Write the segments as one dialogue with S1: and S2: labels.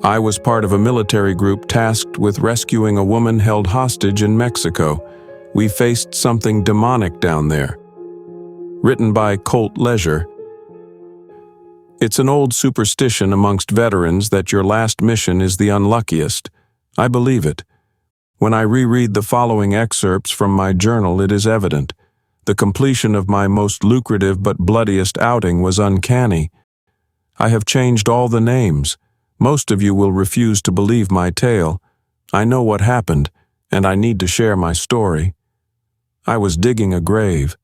S1: I was part of a military group tasked with rescuing a woman held hostage in Mexico. We faced something demonic down there. Written by Colt Leisure. It's an old superstition amongst veterans that your last mission is the unluckiest. I believe it. When I reread the following excerpts from my journal, it is evident. The completion of my most lucrative but bloodiest outing was uncanny. I have changed all the names. Most of you will refuse to believe my tale. I know what happened, and I need to share my story. I was digging a grave.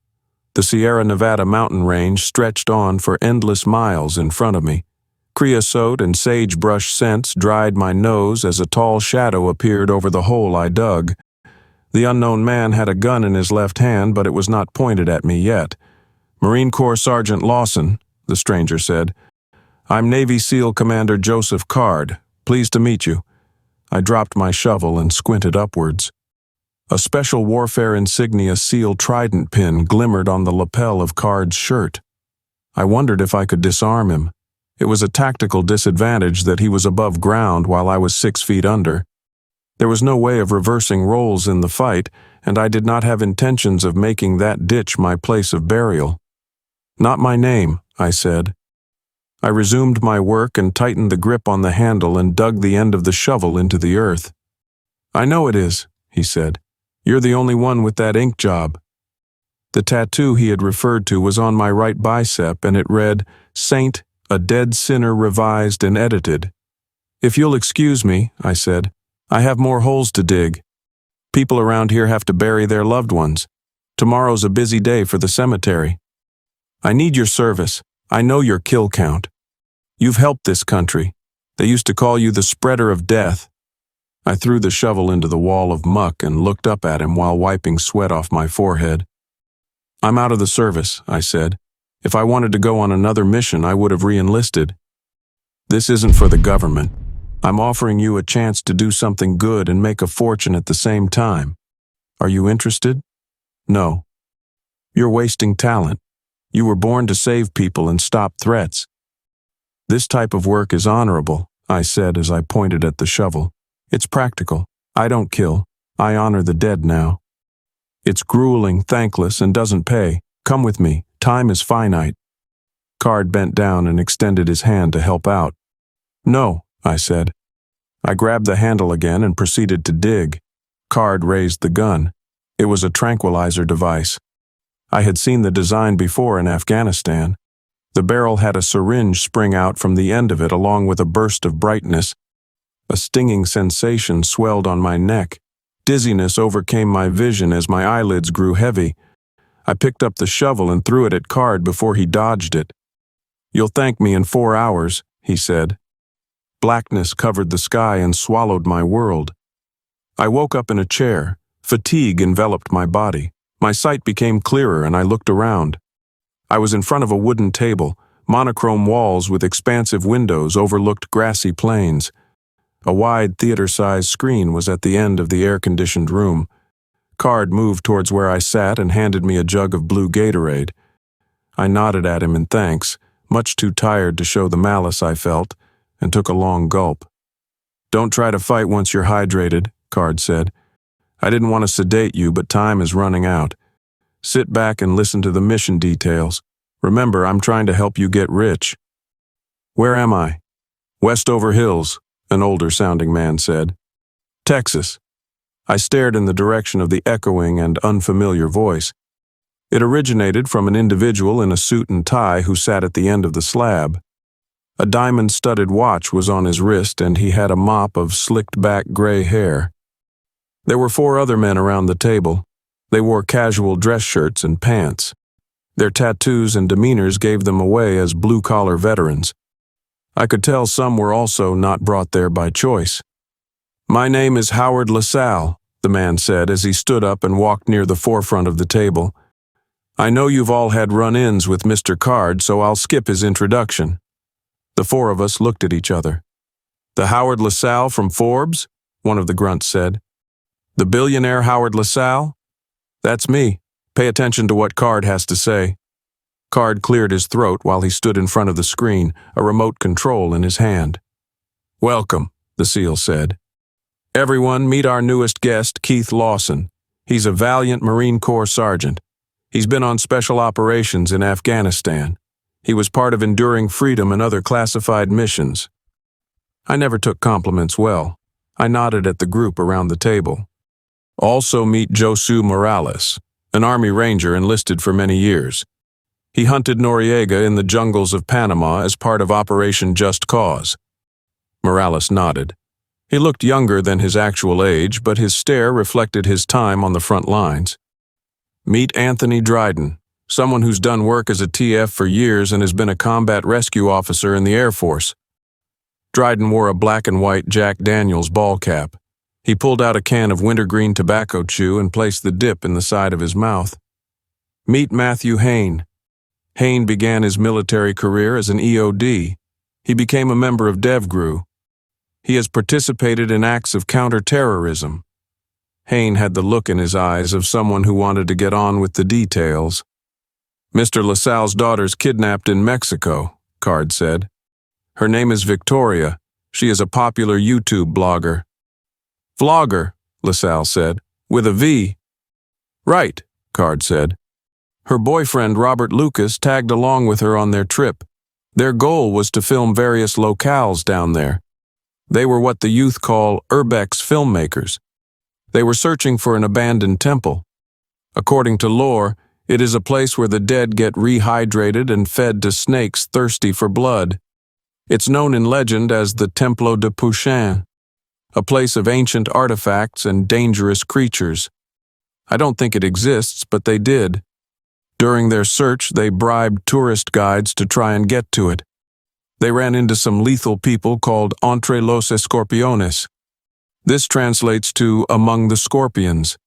S1: The Sierra Nevada mountain range stretched on for endless miles in front of me. Creosote and sagebrush scents dried my nose as a tall shadow appeared over the hole I dug. The unknown man had a gun in his left hand, but it was not pointed at me yet. "Marine Corps Sergeant Lawson," the stranger said. "I'm Navy SEAL Commander Joseph Card. Pleased to meet you." I dropped my shovel and squinted upwards. A special warfare insignia SEAL trident pin glimmered on the lapel of Card's shirt. I wondered if I could disarm him. It was a tactical disadvantage that he was above ground while I was 6 feet under. There was no way of reversing roles in the fight, and I did not have intentions of making that ditch my place of burial. "Not my name," I said. I resumed my work and tightened the grip on the handle and dug the end of the shovel into the earth. "I know it is," he said. "You're the only one with that ink job." The tattoo he had referred to was on my right bicep, and it read, "Saint, a dead sinner revised and edited." "If you'll excuse me," I said, "I have more holes to dig. People around here have to bury their loved ones. Tomorrow's a busy day for the cemetery. I need your service. I know your kill count. You've helped this country. They used to call you the spreader of death." I threw the shovel into the wall of muck and looked up at him while wiping sweat off my forehead. "I'm out of the service," I said. "If I wanted to go on another mission, I would have re-enlisted. This isn't for the government. I'm offering you a chance to do something good and make a fortune at the same time. Are you interested?" "No." "You're wasting talent. You were born to save people and stop threats." "This type of work is honorable," I said as I pointed at the shovel. "It's practical. I don't kill. I honor the dead now. It's grueling, thankless, and doesn't pay. Come with me. Time is finite." Card bent down and extended his hand to help out. "No," I said. I grabbed the handle again and proceeded to dig. Card raised the gun. It was a tranquilizer device. I had seen the design before in Afghanistan. The barrel had a syringe spring out from the end of it along with a burst of brightness. A stinging sensation swelled on my neck. Dizziness overcame my vision as my eyelids grew heavy. I picked up the shovel and threw it at Card before he dodged it. "You'll thank me in 4 hours," he said. Blackness covered the sky and swallowed my world. I woke up in a chair. Fatigue enveloped my body. My sight became clearer and I looked around. I was in front of a wooden table. Monochrome walls with expansive windows overlooked grassy plains. A wide theater-sized screen was at the end of the air-conditioned room. Card moved towards where I sat and handed me a jug of blue Gatorade. I nodded at him in thanks, much too tired to show the malice I felt, and took a long gulp. "Don't try to fight once you're hydrated," Card said. "I didn't want to sedate you, but time is running out. Sit back and listen to the mission details. Remember, I'm trying to help you get rich." "Where am I?" "Westover Hills," an older-sounding man said. "Texas." I stared in the direction of the echoing and unfamiliar voice. It originated from an individual in a suit and tie who sat at the end of the slab. A diamond-studded watch was on his wrist, and he had a mop of slicked-back gray hair. There were 4 other men around the table. They wore casual dress shirts and pants. Their tattoos and demeanors gave them away as blue-collar veterans. I could tell some were also not brought there by choice. "My name is Howard LaSalle," the man said as he stood up and walked near the forefront of the table. "I know you've all had run-ins with Mr. Card, so I'll skip his introduction." The 4 of us looked at each other. "The Howard LaSalle from Forbes?" one of the grunts said. "The billionaire Howard LaSalle?" "That's me. Pay attention to what Card has to say." Card cleared his throat while he stood in front of the screen, a remote control in his hand. "Welcome," the SEAL said. "Everyone, meet our newest guest, Keith Lawson. He's a valiant Marine Corps sergeant. He's been on special operations in Afghanistan. He was part of Enduring Freedom and other classified missions." I never took compliments well. I nodded at the group around the table. "Also meet Josu Morales, an Army Ranger enlisted for many years. He hunted Noriega in the jungles of Panama as part of Operation Just Cause." Morales nodded. He looked younger than his actual age, but his stare reflected his time on the front lines. "Meet Anthony Dryden, someone who's done work as a TF for years and has been a combat rescue officer in the Air Force." Dryden wore a black and white Jack Daniels ball cap. He pulled out a can of wintergreen tobacco chew and placed the dip in the side of his mouth. "Meet Matthew Hain. Hain began his military career as an EOD. He became a member of DevGru. He has participated in acts of counter-terrorism." Hain had the look in his eyes of someone who wanted to get on with the details. "Mr. LaSalle's daughter's kidnapped in Mexico," Card said. "Her name is Victoria. She is a popular YouTube blogger." "Vlogger," LaSalle said, "with a V." "Right," Card said. "Her boyfriend Robert Lucas tagged along with her on their trip. Their goal was to film various locales down there. They were what the youth call urbex filmmakers. They were searching for an abandoned temple. According to lore, it is a place where the dead get rehydrated and fed to snakes thirsty for blood. It's known in legend as the Templo de Puchin, a place of ancient artifacts and dangerous creatures. I don't think it exists, but they did. During their search, they bribed tourist guides to try and get to it. They ran into some lethal people called Entre los Escorpiones. This translates to among the scorpions.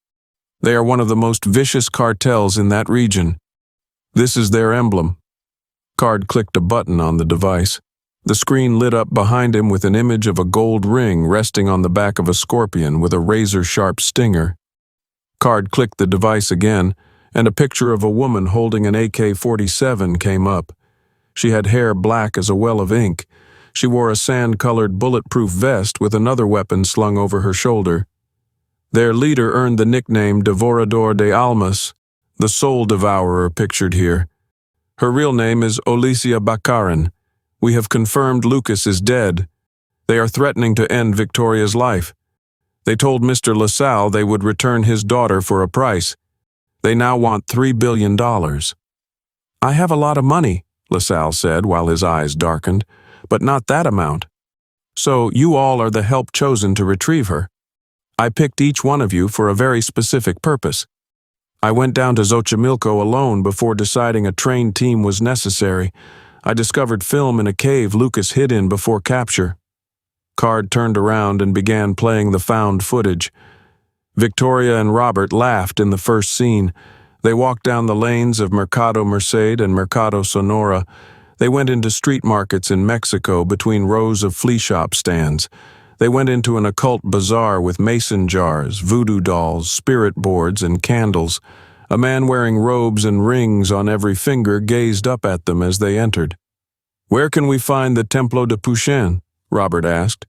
S1: They are one of the most vicious cartels in that region. This is their emblem." Card clicked a button on the device. The screen lit up behind him with an image of a gold ring resting on the back of a scorpion with a razor-sharp stinger. Card clicked the device again, and a picture of a woman holding an AK-47 came up. She had hair black as a well of ink. She wore a sand-colored bulletproof vest with another weapon slung over her shoulder. Their leader earned the nickname Devorador de Almas, the soul devourer pictured here. Her real name is Olicia Baccarin. We have confirmed Lucas is dead. They are threatening to end Victoria's life. They told Mr. LaSalle they would return his daughter for a price. They now want $3 billion. "I have a lot of money," LaSalle said while his eyes darkened, "but not that amount. So you all are the help chosen to retrieve her. I picked each one of you for a very specific purpose. I went down to Xochimilco alone before deciding a trained team was necessary. I discovered film in a cave Lucas hid in before capture." Card turned around and began playing the found footage. Victoria and Robert laughed in the first scene. They walked down the lanes of Mercado Merced and Mercado Sonora. They went into street markets in Mexico between rows of flea shop stands. They went into an occult bazaar with mason jars, voodoo dolls, spirit boards, and candles. A man wearing robes and rings on every finger gazed up at them as they entered. "Where can we find the Templo de Puchin?" Robert asked.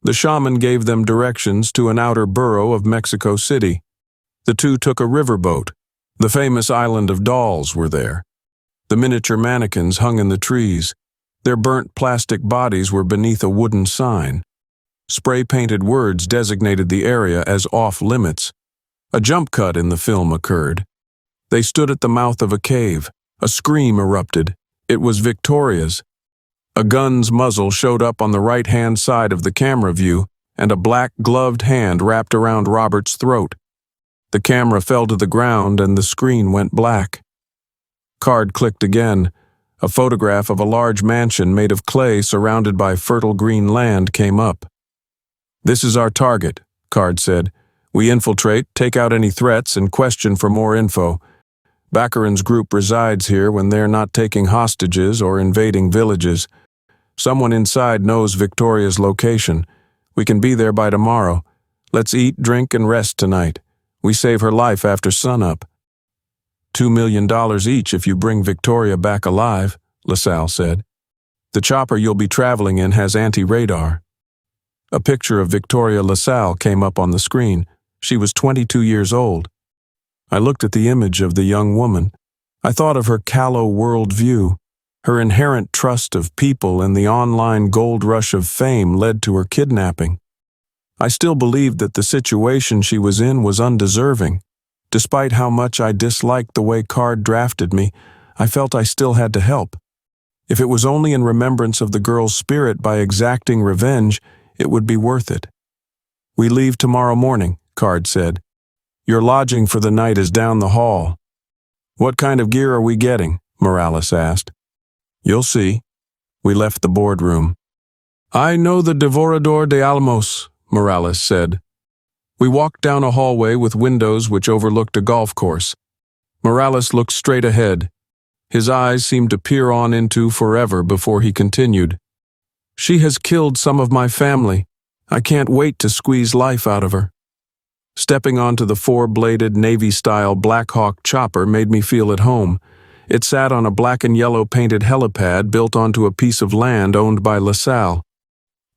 S1: The shaman gave them directions to an outer borough of Mexico City. The two took a riverboat. The famous island of dolls were there. The miniature mannequins hung in the trees. Their burnt plastic bodies were beneath a wooden sign. Spray-painted words designated the area as off-limits. A jump cut in the film occurred. They stood at the mouth of a cave. A scream erupted. It was Victoria's. A gun's muzzle showed up on the right-hand side of the camera view, and a black gloved hand wrapped around Robert's throat. The camera fell to the ground and the screen went black. Card clicked again. A photograph of a large mansion made of clay surrounded by fertile green land came up. "This is our target," Card said. "We infiltrate, take out any threats, and question for more info. Baccarin's group resides here when they're not taking hostages or invading villages. Someone inside knows Victoria's location. We can be there by tomorrow. Let's eat, drink, and rest tonight. We save her life after sunup." $2 million each if you bring Victoria back alive, LaSalle said. "The chopper you'll be traveling in has anti-radar." A picture of Victoria LaSalle came up on the screen. She was 22 years old. I looked at the image of the young woman. I thought of her callow worldview. Her inherent trust of people and the online gold rush of fame led to her kidnapping. I still believed that the situation she was in was undeserving. Despite how much I disliked the way Card drafted me, I felt I still had to help. If it was only in remembrance of the girl's spirit by exacting revenge, it would be worth it. "We leave tomorrow morning," Card said. "Your lodging for the night is down the hall." "What kind of gear are we getting?" Morales asked. "You'll see." We left the boardroom. "I know the Devorador de Alamos," Morales said. We walked down a hallway with windows which overlooked a golf course. Morales looked straight ahead. His eyes seemed to peer on into forever before he continued. "She has killed some of my family. I can't wait to squeeze life out of her." Stepping onto the four-bladed Navy-style Black Hawk chopper made me feel at home. It sat on a black and yellow painted helipad built onto a piece of land owned by LaSalle.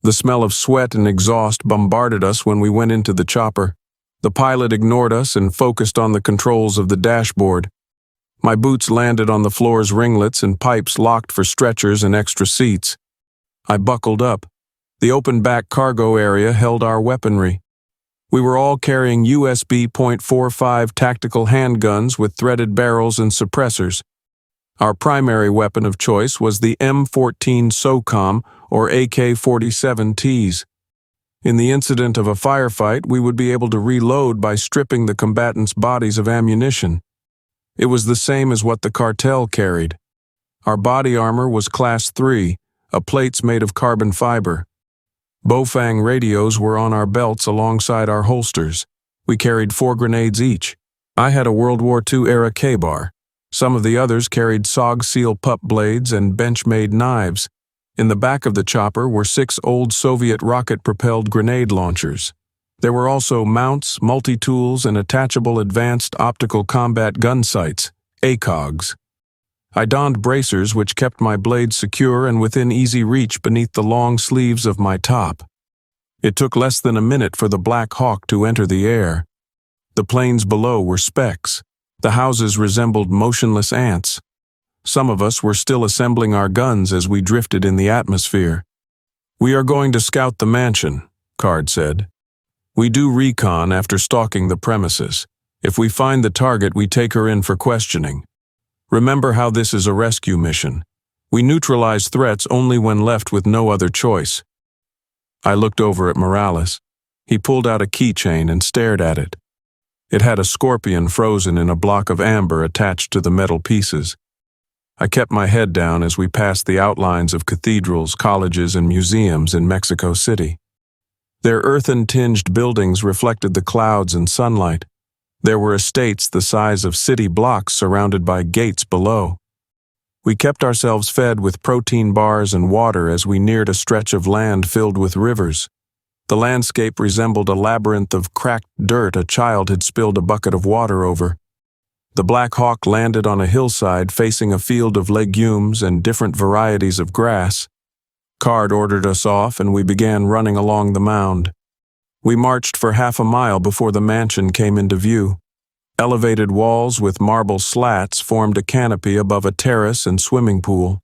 S1: The smell of sweat and exhaust bombarded us when we went into the chopper. The pilot ignored us and focused on the controls of the dashboard. My boots landed on the floor's ringlets and pipes locked for stretchers and extra seats. I buckled up. The open back cargo area held our weaponry. We were all carrying USB .45 tactical handguns with threaded barrels and suppressors. Our primary weapon of choice was the M14 SOCOM or AK-47Ts. In the incident of a firefight, we would be able to reload by stripping the combatants' bodies of ammunition. It was the same as what the cartel carried. Our body armor was Class 3, plates made of carbon fiber. Bofang radios were on our belts alongside our holsters. We carried 4 grenades each. I had a World War II-era K-bar. Some of the others carried SOG Seal pup blades and bench-made knives. In the back of the chopper were 6 old Soviet rocket-propelled grenade launchers. There were also mounts, multi-tools, and attachable advanced optical combat gun sights, ACOGs. I donned bracers which kept my blades secure and within easy reach beneath the long sleeves of my top. It took less than a minute for the Black Hawk to enter the air. The planes below were specks. The houses resembled motionless ants. Some of us were still assembling our guns as we drifted in the atmosphere. "We are going to scout the mansion," Card said. "We do recon after stalking the premises. If we find the target, we take her in for questioning. Remember how this is a rescue mission. We neutralize threats only when left with no other choice." I looked over at Morales. He pulled out a keychain and stared at it. It had a scorpion frozen in a block of amber attached to the metal pieces. I kept my head down as we passed the outlines of cathedrals, colleges, and museums in Mexico City. Their earthen-tinged buildings reflected the clouds and sunlight. There were estates the size of city blocks surrounded by gates below. We kept ourselves fed with protein bars and water as we neared a stretch of land filled with rivers. The landscape resembled a labyrinth of cracked dirt a child had spilled a bucket of water over. The Black Hawk landed on a hillside facing a field of legumes and different varieties of grass. Card ordered us off and we began running along the mound. We marched for half a mile before the mansion came into view. Elevated walls with marble slats formed a canopy above a terrace and swimming pool.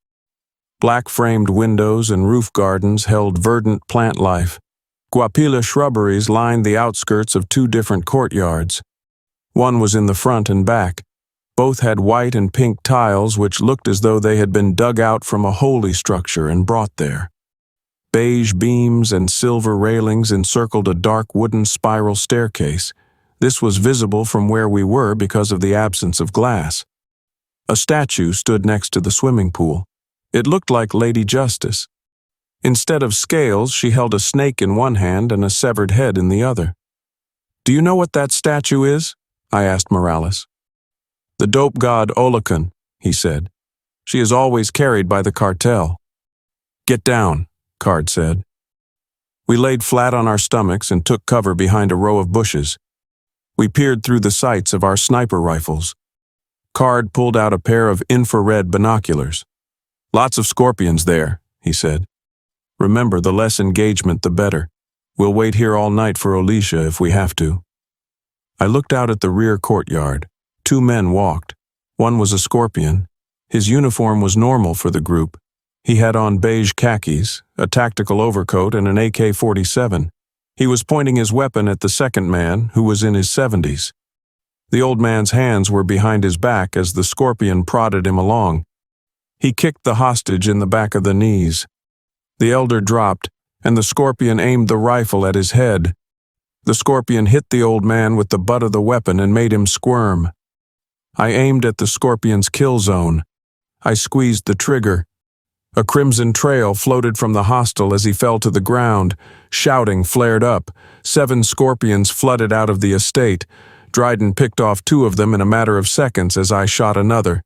S1: Black-framed windows and roof gardens held verdant plant life. Guapila shrubberies lined the outskirts of 2 different courtyards. One was in the front and back. Both had white and pink tiles which looked as though they had been dug out from a holy structure and brought there. Beige beams and silver railings encircled a dark wooden spiral staircase. This was visible from where we were because of the absence of glass. A statue stood next to the swimming pool. It looked like Lady Justice. Instead of scales, she held a snake in one hand and a severed head in the other. "Do you know what that statue is?" I asked Morales. "The dope god Olakan," he said. "She is always carried by the cartel." "Get down," Card said. We laid flat on our stomachs and took cover behind a row of bushes. We peered through the sights of our sniper rifles. Card pulled out a pair of infrared binoculars. "Lots of scorpions there," he said. "Remember, the less engagement, the better. We'll wait here all night for Alicia if we have to." I looked out at the rear courtyard. 2 men walked. One was a scorpion. His uniform was normal for the group. He had on beige khakis, a tactical overcoat, and an AK-47. He was pointing his weapon at the second man, who was in his 70s. The old man's hands were behind his back as the scorpion prodded him along. He kicked the hostage in the back of the knees. The elder dropped, and the scorpion aimed the rifle at his head. The scorpion hit the old man with the butt of the weapon and made him squirm. I aimed at the scorpion's kill zone. I squeezed the trigger. A crimson trail floated from the hostel as he fell to the ground. Shouting flared up. 7 scorpions flooded out of the estate. Dryden picked off 2 of them in a matter of seconds as I shot another.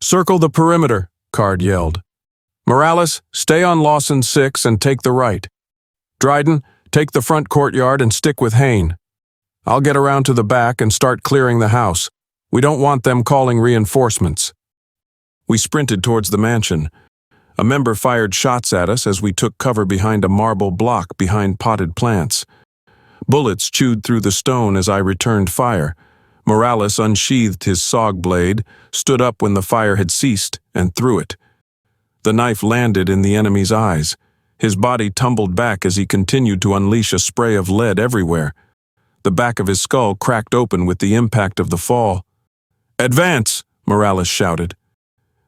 S1: "Circle the perimeter," Card yelled. "Morales, stay on Lawson 6 and take the right. Dryden, take the front courtyard and stick with Hain. I'll get around to the back and start clearing the house. We don't want them calling reinforcements." We sprinted towards the mansion. A member fired shots at us as we took cover behind a marble block behind potted plants. Bullets chewed through the stone as I returned fire. Morales unsheathed his SOG blade, stood up when the fire had ceased, and threw it. The knife landed in the enemy's eyes. His body tumbled back as he continued to unleash a spray of lead everywhere. The back of his skull cracked open with the impact of the fall. "Advance!" Morales shouted.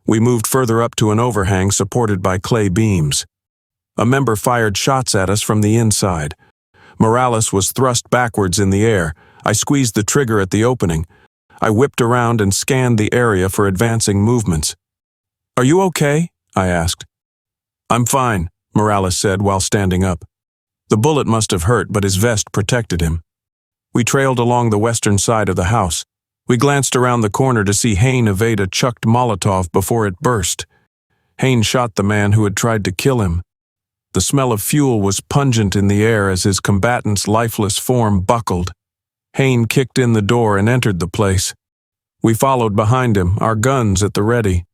S1: We moved further up to an overhang supported by clay beams. A member fired shots at us from the inside. Morales was thrust backwards in the air. I squeezed the trigger at the opening. I whipped around and scanned the area for advancing movements. "Are you okay?" I asked. "I'm fine," Morales said while standing up. The bullet must have hurt, but his vest protected him. We trailed along the western side of the house. We glanced around the corner to see Hain evade a chucked Molotov before it burst. Hain shot the man who had tried to kill him. The smell of fuel was pungent in the air as his combatant's lifeless form buckled. Hain kicked in the door and entered the place. We followed behind him, our guns at the ready.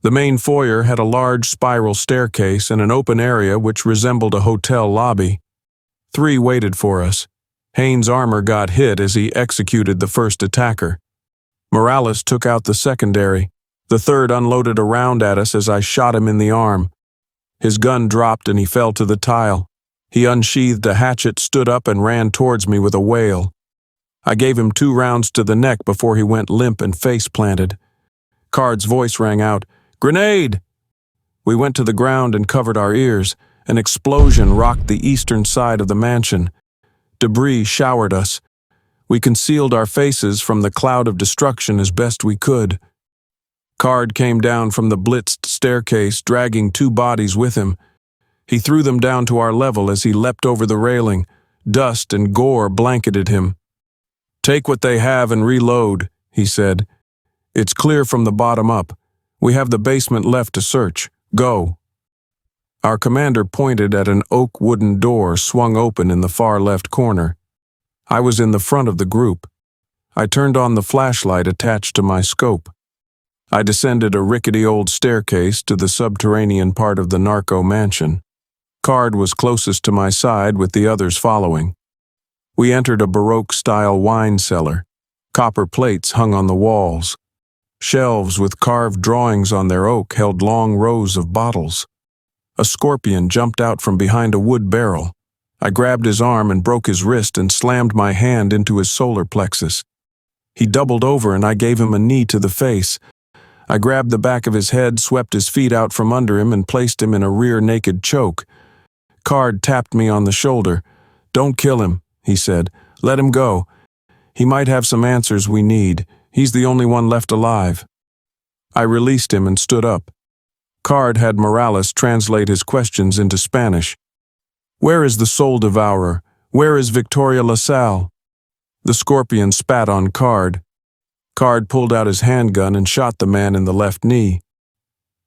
S1: The main foyer had a large spiral staircase and an open area which resembled a hotel lobby. 3 waited for us. Hain's armor got hit as he executed the first attacker. Morales took out the secondary. The third unloaded a round at us as I shot him in the arm. His gun dropped and he fell to the tile. He unsheathed a hatchet, stood up, and ran towards me with a wail. I gave him 2 rounds to the neck before he went limp and face-planted. Card's voice rang out, "Grenade!" We went to the ground and covered our ears. An explosion rocked the eastern side of the mansion. Debris showered us. We concealed our faces from the cloud of destruction as best we could. Card came down from the blitzed staircase, dragging 2 bodies with him. He threw them down to our level as he leapt over the railing. Dust and gore blanketed him. "Take what they have and reload," he said. "It's clear from the bottom up. We have the basement left to search. Go." Our commander pointed at an oak wooden door swung open in the far left corner. I was in the front of the group. I turned on the flashlight attached to my scope. I descended a rickety old staircase to the subterranean part of the narco mansion. Card was closest to my side, with the others following. We entered a Baroque-style wine cellar. Copper plates hung on the walls. Shelves with carved drawings on their oak held long rows of bottles. A scorpion jumped out from behind a wood barrel. I grabbed his arm and broke his wrist and slammed my hand into his solar plexus. He doubled over and I gave him a knee to the face. I grabbed the back of his head, swept his feet out from under him, and placed him in a rear naked choke. Card tapped me on the shoulder. "Don't kill him," he said. "Let him go. He might have some answers we need. He's the only one left alive." I released him and stood up. Card had Morales translate his questions into Spanish. "Where is the soul devourer? Where is Victoria LaSalle?" The scorpion spat on Card. Card pulled out his handgun and shot the man in the left knee.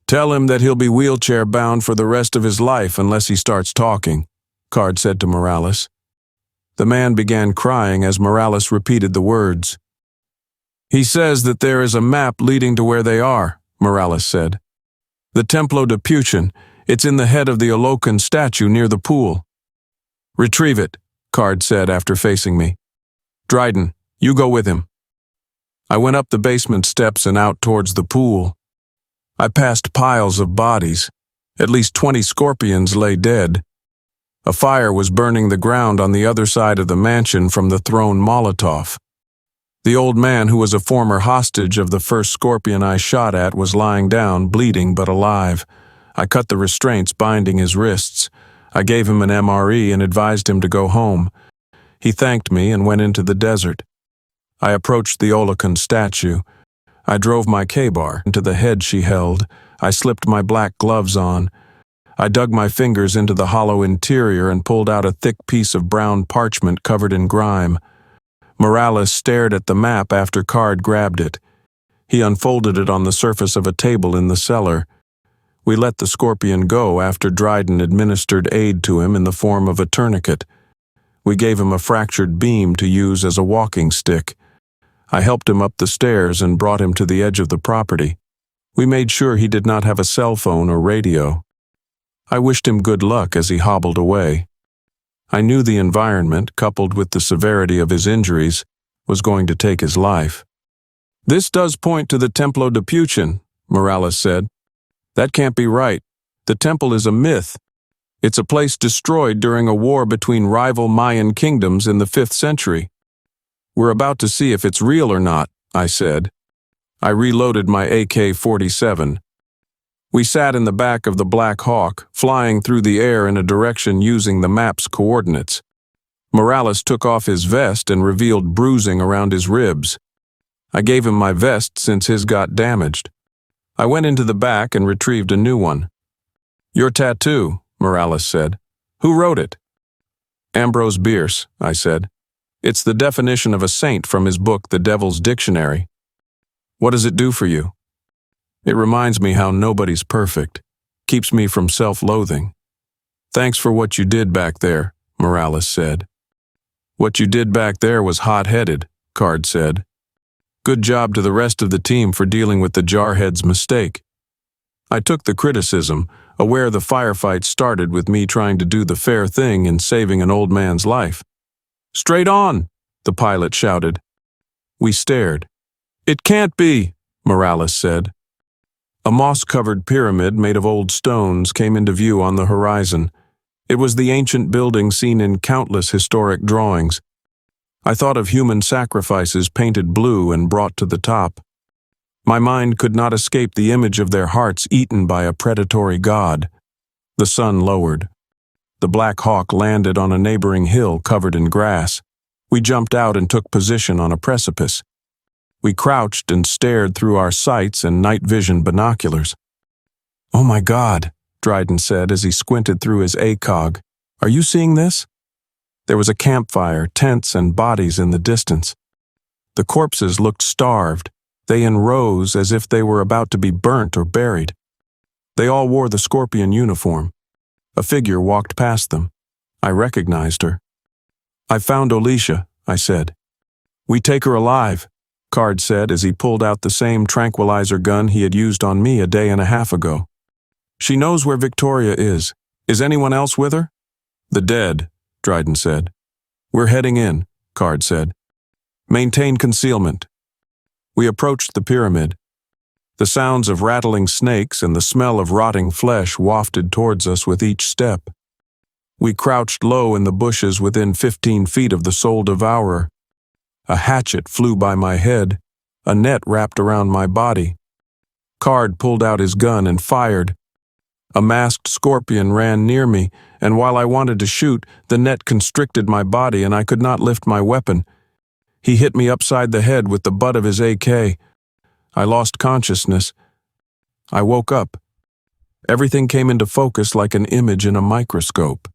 S1: "Tell him that he'll be wheelchair-bound for the rest of his life unless he starts talking," Card said to Morales. The man began crying as Morales repeated the words. "He says that there is a map leading to where they are," Morales said. "The Templo de Puchin. It's in the head of the Olocan statue near the pool." "Retrieve it," Card said after facing me. "Dryden, you go with him." I went up the basement steps and out towards the pool. I passed piles of bodies. At least 20 scorpions lay dead. A fire was burning the ground on the other side of the mansion from the thrown Molotov. The old man, who was a former hostage of the first scorpion I shot at, was lying down, bleeding but alive. I cut the restraints binding his wrists. I gave him an MRE and advised him to go home. He thanked me and went into the desert. I approached the Olakan statue. I drove my K-bar into the head she held. I slipped my black gloves on. I dug my fingers into the hollow interior and pulled out a thick piece of brown parchment covered in grime. Morales stared at the map after Card grabbed it. He unfolded it on the surface of a table in the cellar. We let the scorpion go after Dryden administered aid to him in the form of a tourniquet. We gave him a fractured beam to use as a walking stick. I helped him up the stairs and brought him to the edge of the property. We made sure he did not have a cell phone or radio. I wished him good luck as he hobbled away. I knew the environment, coupled with the severity of his injuries, was going to take his life. "This does point to the Templo de Puchin," Morales said. "That can't be right. The temple is a myth. It's a place destroyed during a war between rival Mayan kingdoms in the 5th century. We're about to see if it's real or not," I said. I reloaded my AK-47. We sat in the back of the Black Hawk, flying through the air in a direction using the map's coordinates. Morales took off his vest and revealed bruising around his ribs. I gave him my vest since his got damaged. I went into the back and retrieved a new one. "Your tattoo," Morales said. "Who wrote it?" "Ambrose Bierce," I said. "It's the definition of a saint from his book, The Devil's Dictionary." "What does it do for you?" "It reminds me how nobody's perfect. Keeps me from self-loathing." "Thanks for what you did back there," Morales said. "What you did back there was hot-headed," Card said. "Good job to the rest of the team for dealing with the Jarhead's mistake." I took the criticism, aware the firefight started with me trying to do the fair thing in saving an old man's life. "Straight on!" the pilot shouted. We stared. "It can't be," Morales said. A moss-covered pyramid made of old stones came into view on the horizon. It was the ancient building seen in countless historic drawings. I thought of human sacrifices painted blue and brought to the top. My mind could not escape the image of their hearts eaten by a predatory god. The sun lowered. The Black Hawk landed on a neighboring hill covered in grass. We jumped out and took position on a precipice. We crouched and stared through our sights and night vision binoculars. "Oh my God," Dryden said as he squinted through his ACOG. "Are you seeing this?" There was a campfire, tents and bodies in the distance. The corpses looked starved. They in rows as if they were about to be burnt or buried. They all wore the scorpion uniform. A figure walked past them. I recognized her. "I found Alicia," I said. "We take her alive," Card said as he pulled out the same tranquilizer gun he had used on me a day and a half ago. "She knows where Victoria is. Is anyone else with her?" "The dead," Dryden said. "We're heading in," Card said. "Maintain concealment." We approached the pyramid. The sounds of rattling snakes and the smell of rotting flesh wafted towards us with each step. We crouched low in the bushes within 15 feet of the soul devourer. A hatchet flew by my head. A net wrapped around my body. Card pulled out his gun and fired. A masked scorpion ran near me, and while I wanted to shoot, the net constricted my body and I could not lift my weapon. He hit me upside the head with the butt of his AK. I lost consciousness. I woke up. Everything came into focus like an image in a microscope.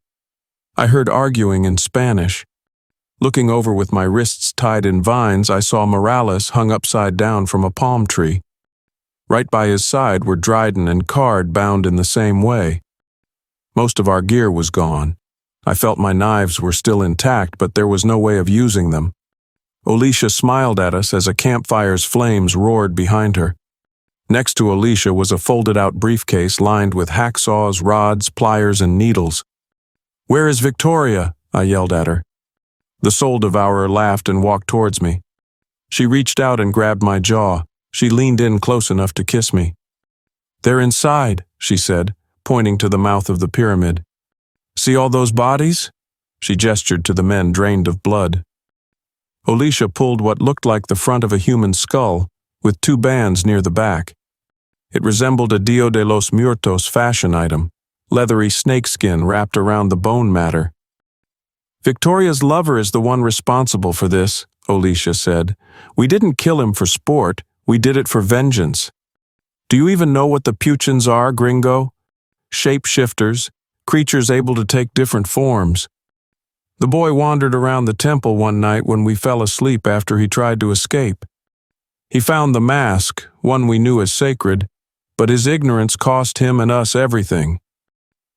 S1: I heard arguing in Spanish. Looking over with my wrists tied in vines, I saw Morales hung upside down from a palm tree. Right by his side were Dryden and Card bound in the same way. Most of our gear was gone. I felt my knives were still intact, but there was no way of using them. Alicia smiled at us as a campfire's flames roared behind her. Next to Alicia was a folded-out briefcase lined with hacksaws, rods, pliers, and needles. "Where is Victoria?" I yelled at her. The soul devourer laughed and walked towards me. She reached out and grabbed my jaw. She leaned in close enough to kiss me. "They're inside," she said, pointing to the mouth of the pyramid. "See all those bodies?" She gestured to the men drained of blood. Alicia pulled what looked like the front of a human skull, with 2 bands near the back. It resembled a Dia de los Muertos fashion item, leathery snakeskin wrapped around the bone matter. "Victoria's lover is the one responsible for this," Alicia said. "We didn't kill him for sport, we did it for vengeance. Do you even know what the Puchins are, gringo? Shapeshifters, creatures able to take different forms. The boy wandered around the temple one night when we fell asleep after he tried to escape. He found the mask, one we knew as sacred, but his ignorance cost him and us everything.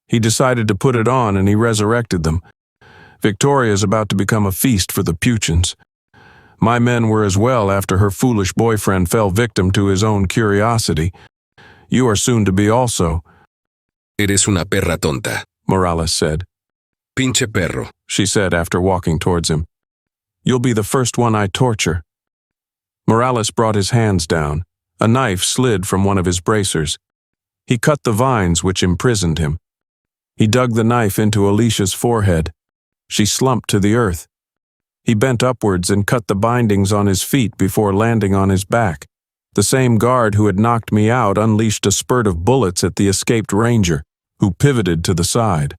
S1: He decided to put it on and he resurrected them. Victoria is about to become a feast for the Puchins. My men were as well after her foolish boyfriend fell victim to his own curiosity. You are soon to be also."
S2: Eres una perra tonta,
S1: Morales said.
S2: pinche perro.
S1: She said after walking towards him. "You'll be the first one I torture." Morales brought his hands down. A knife slid from one of his bracers. He cut the vines which imprisoned him. He dug the knife into Alicia's forehead. She slumped to the earth. He bent upwards and cut the bindings on his feet before landing on his back. The same guard who had knocked me out unleashed a spurt of bullets at the escaped ranger, who pivoted to the side.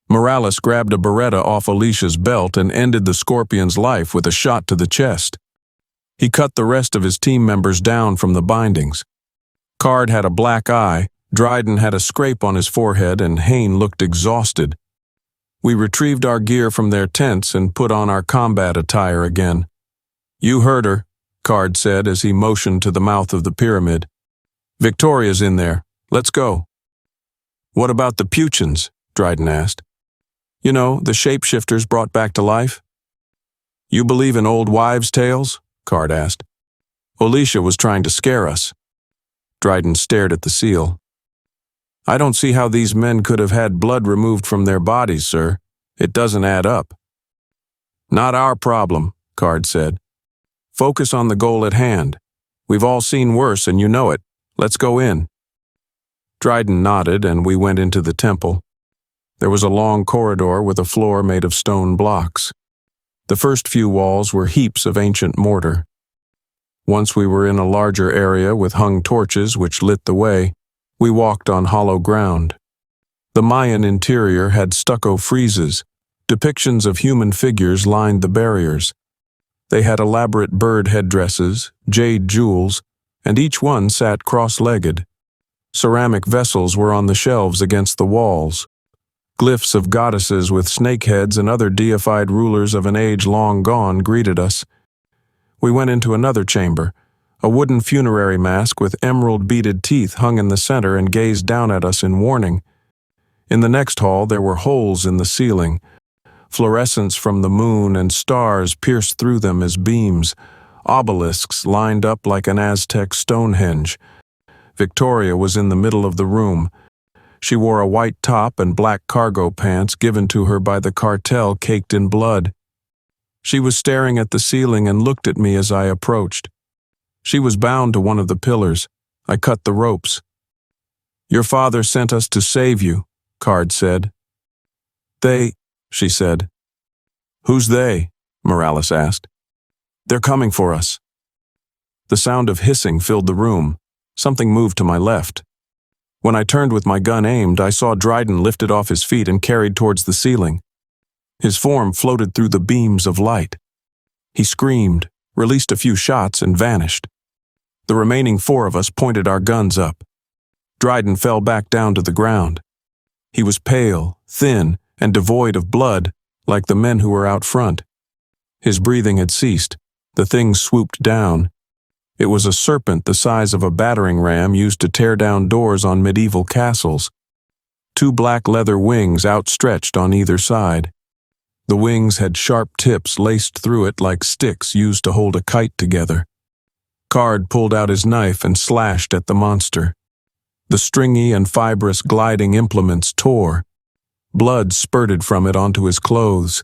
S1: Morales grabbed a Beretta off Alicia's belt and ended the scorpion's life with a shot to the chest. He cut the rest of his team members down from the bindings. Card had a black eye, Dryden had a scrape on his forehead, and Hayne looked exhausted. We retrieved our gear from their tents and put on our combat attire again. "You heard her," Card said as he motioned to the mouth of the pyramid. "Victoria's in there. Let's go." "What about the Puchins?" Dryden asked. "You know, the shapeshifters brought back to life." "You believe in old wives' tales?" Card asked. "Alicia was trying to scare us." Dryden stared at the seal. "I don't see how these men could have had blood removed from their bodies, sir. It doesn't add up." "Not our problem," Card said. "Focus on the goal at hand. We've all seen worse and you know it. Let's go in." Dryden nodded and we went into the temple. There was a long corridor with a floor made of stone blocks. The first few walls were heaps of ancient mortar. Once we were in a larger area with hung torches which lit the way, we walked on hollow ground. The Mayan interior had stucco friezes. Depictions of human figures lined the barriers. They had elaborate bird headdresses, jade jewels, and each one sat cross-legged. Ceramic vessels were on the shelves against the walls. Glyphs of goddesses with snake heads and other deified rulers of an age long gone greeted us. We went into another chamber. A wooden funerary mask with emerald-beaded teeth hung in the center and gazed down at us in warning. In the next hall there were holes in the ceiling. Fluorescence from the moon and stars pierced through them as beams. Obelisks lined up like an Aztec Stonehenge. Victoria was in the middle of the room. She wore a white top and black cargo pants given to her by the cartel caked in blood. She was staring at the ceiling and looked at me as I approached. She was bound to one of the pillars. I cut the ropes. "Your father sent us to save you," Card said. "They," she said. "Who's they?" Morales asked. "They're coming for us." The sound of hissing filled the room. Something moved to my left. When I turned with my gun aimed, I saw Dryden lifted off his feet and carried towards the ceiling. His form floated through the beams of light. He screamed, released a few shots, and vanished. The remaining 4 of us pointed our guns up. Dryden fell back down to the ground. He was pale, thin, and devoid of blood, like the men who were out front. His breathing had ceased. The thing swooped down. It was a serpent the size of a battering ram used to tear down doors on medieval castles. 2 black leather wings outstretched on either side. The wings had sharp tips laced through it like sticks used to hold a kite together. Card pulled out his knife and slashed at the monster. The stringy and fibrous gliding implements tore. Blood spurted from it onto his clothes.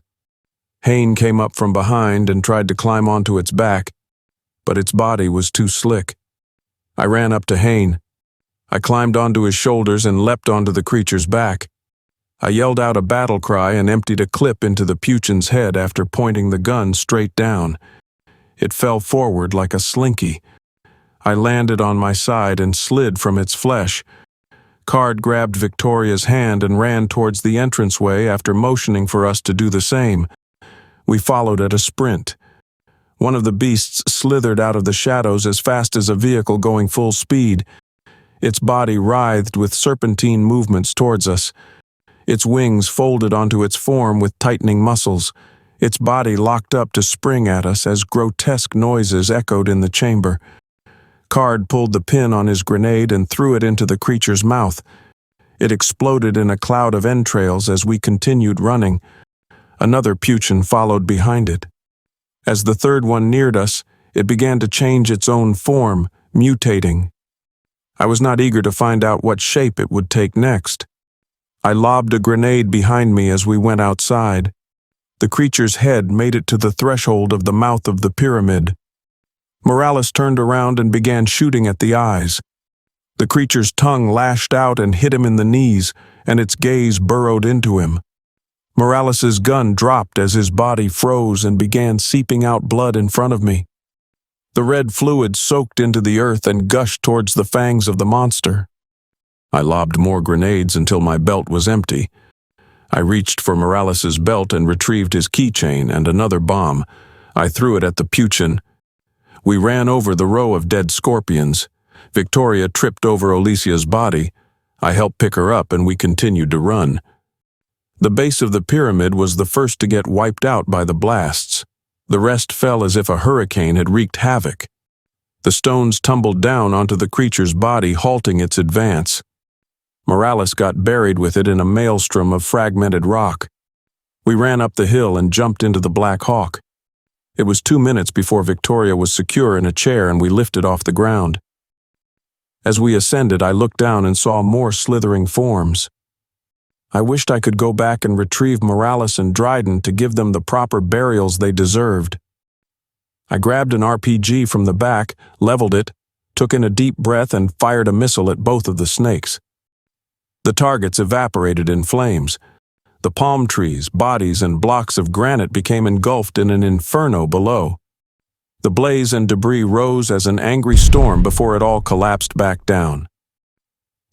S1: Hayne came up from behind and tried to climb onto its back, but its body was too slick. I ran up to Hayne. I climbed onto his shoulders and leapt onto the creature's back. I yelled out a battle cry and emptied a clip into the Puchin's head after pointing the gun straight down. It fell forward like a slinky. I landed on my side and slid from its flesh. Card grabbed Victoria's hand and ran towards the entranceway after motioning for us to do the same. We followed at a sprint. One of the beasts slithered out of the shadows as fast as a vehicle going full speed. Its body writhed with serpentine movements towards us. Its wings folded onto its form with tightening muscles. Its body locked up to spring at us as grotesque noises echoed in the chamber. Card pulled the pin on his grenade and threw it into the creature's mouth. It exploded in a cloud of entrails as we continued running. Another Puchin followed behind it. As the third one neared us, it began to change its own form, mutating. I was not eager to find out what shape it would take next. I lobbed a grenade behind me as we went outside. The creature's head made it to the threshold of the mouth of the pyramid. Morales turned around and began shooting at the eyes. The creature's tongue lashed out and hit him in the knees, and its gaze burrowed into him. Morales's gun dropped as his body froze and began seeping out blood in front of me. The red fluid soaked into the earth and gushed towards the fangs of the monster. I lobbed more grenades until my belt was empty. I reached for Morales's belt and retrieved his keychain and another bomb. I threw it at the Puchin. We ran over the row of dead scorpions. Victoria tripped over Olicia's body. I helped pick her up and we continued to run. The base of the pyramid was the first to get wiped out by the blasts. The rest fell as if a hurricane had wreaked havoc. The stones tumbled down onto the creature's body, halting its advance. Morales got buried with it in a maelstrom of fragmented rock. We ran up the hill and jumped into the Black Hawk. It was 2 minutes before Victoria was secure in a chair and we lifted off the ground. As we ascended, I looked down and saw more slithering forms. I wished I could go back and retrieve Morales and Dryden to give them the proper burials they deserved. I grabbed an RPG from the back, leveled it, took in a deep breath and fired a missile at both of the snakes. The targets evaporated in flames. The palm trees, bodies, and blocks of granite became engulfed in an inferno below. The blaze and debris rose as an angry storm before it all collapsed back down.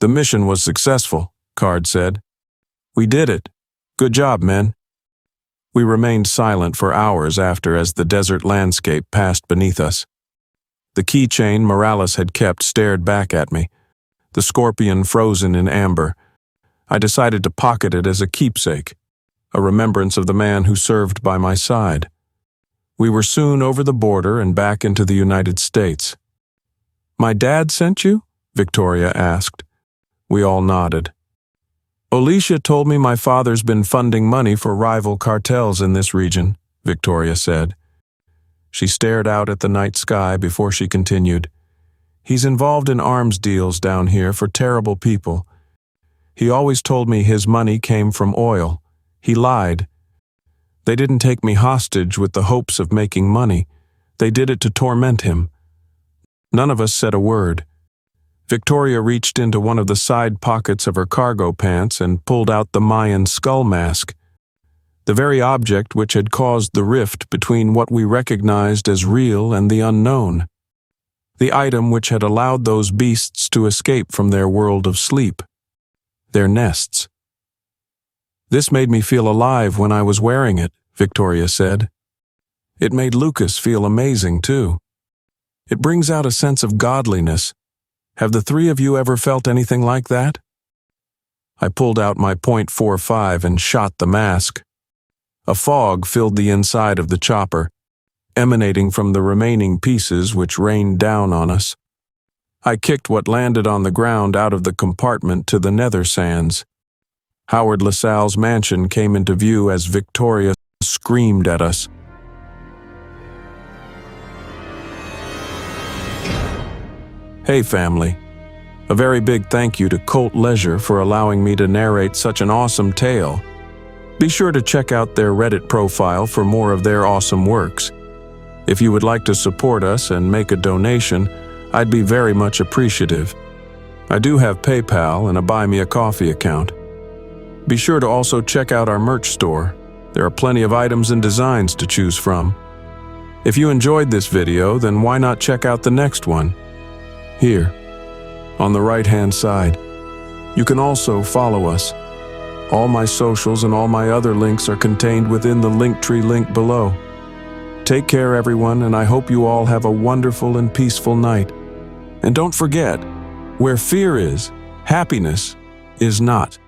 S1: The mission was successful, Card said. We did it. Good job, men. We remained silent for hours after as the desert landscape passed beneath us. The keychain Morales had kept stared back at me, the scorpion frozen in amber. I decided to pocket it as a keepsake, a remembrance of the man who served by my side. We were soon over the border and back into the United States. My dad sent you? Victoria asked. We all nodded. Alicia told me my father's been funding money for rival cartels in this region, Victoria said. She stared out at the night sky before she continued. He's involved in arms deals down here for terrible people. He always told me his money came from oil. He lied. They didn't take me hostage with the hopes of making money. They did it to torment him. None of us said a word. Victoria reached into one of the side pockets of her cargo pants and pulled out the Mayan skull mask, the very object which had caused the rift between what we recognized as real and the unknown, the item which had allowed those beasts to escape from their world of sleep, their nests. This made me feel alive when I was wearing it, Victoria said. It made Lucas feel amazing, too. It brings out a sense of godliness. Have the three of you ever felt anything like that? I pulled out my .45 and shot the mask. A fog filled the inside of the chopper, emanating from the remaining pieces which rained down on us. I kicked what landed on the ground out of the compartment to the nether sands. Howard LaSalle's mansion came into view as Victoria screamed at us. Hey family, A very big thank you to Colt Leisure for allowing me to narrate such an awesome tale. Be sure to check out their Reddit profile for more of their awesome works. If you would like to support us and make a donation, I'd be very much appreciative. I do have PayPal and a Buy Me a Coffee account. Be sure to also check out our merch store. There are plenty of items and designs to choose from. If you enjoyed this video, then why not check out the next one? Here, on the right-hand side. You can also follow us. All my socials and all my other links are contained within the Linktree link below. Take care, everyone, and I hope you all have a wonderful and peaceful night. And don't forget, where fear is, happiness is not.